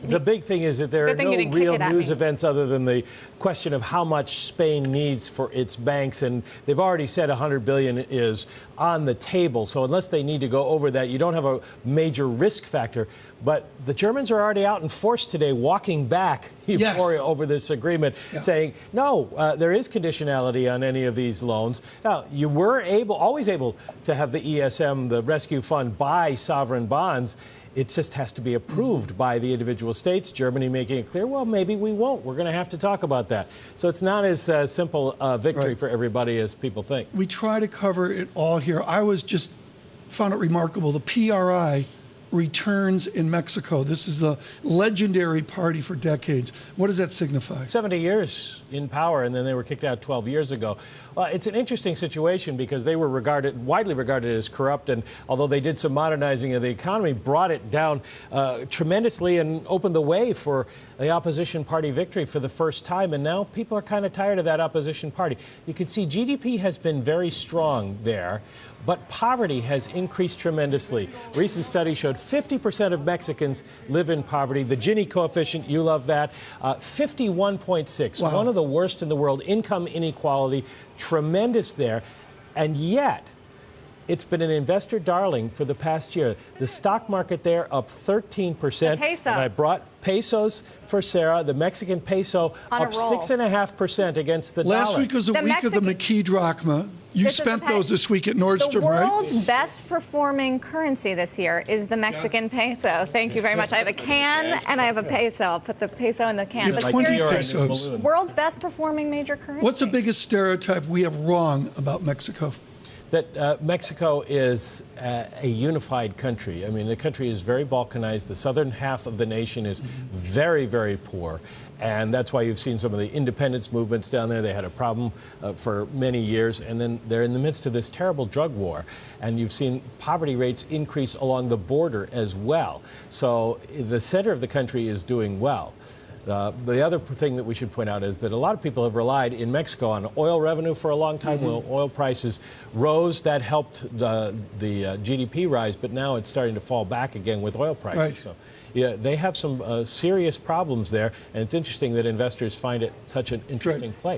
The big thing is that there are no real news events other than the question of how much Spain needs for its banks, and they've already said 100 billion is on the table. So unless they need to go over that, you don't have a major risk factor. But the Germans are already out in force today, walking back euphoria over this agreement, saying, no, there is conditionality on any of these loans. Now, you were always able to have the ESM, the rescue fund, buy sovereign bonds. It just has to be approved by the individual states. Germany making it clear, well, maybe we won't. We're going to have to talk about that. So it's not as simple a victory for everybody as people think. We try to cover it all here. I found it remarkable. The PRI returns in Mexico. This is the legendary party for decades. What does that signify? 70 years in power, and then they were kicked out 12 years ago. It's an interesting situation because they were widely regarded as corrupt, and although they did some modernizing of the economy, brought it down tremendously and opened the way for the opposition party victory for the first time. And now people are kind of tired of that opposition party. You can see GDP has been very strong there, but poverty has increased tremendously. Recent study showed 50% of Mexicans live in poverty. The Gini coefficient, you love that, 51.6, one of the worst in the world. Income inequality, tremendous there. And yet, it's been an investor darling for the past year. The stock market there up 13%. The peso. And I brought pesos for Sarah. The Mexican peso up 6.5% against the dollar. Last week was the week of the McKee drachma. You spent those this week at Nordstrom, right? The world's best performing currency this year is the Mexican peso. Thank you very much. I have a can and I have a peso. I'll put the peso in the can. You have 20 pesos. World's best performing major currency. What's the biggest stereotype we have wrong about Mexico? That Mexico is a unified country. I mean, the country is very balkanized. The southern half of the nation is very, very poor. And that's why you've seen some of the independence movements down there. They had a problem for many years. And then they're in the midst of this terrible drug war. And you've seen poverty rates increase along the border as well. So the center of the country is doing well. The other thing that we should point out is that a lot of people have relied in Mexico on oil revenue for a long time. When oil prices rose, that helped the GDP rise, but now it's starting to fall back again with oil prices. So yeah, they have some serious problems there, and it's interesting that investors find it such an interesting place.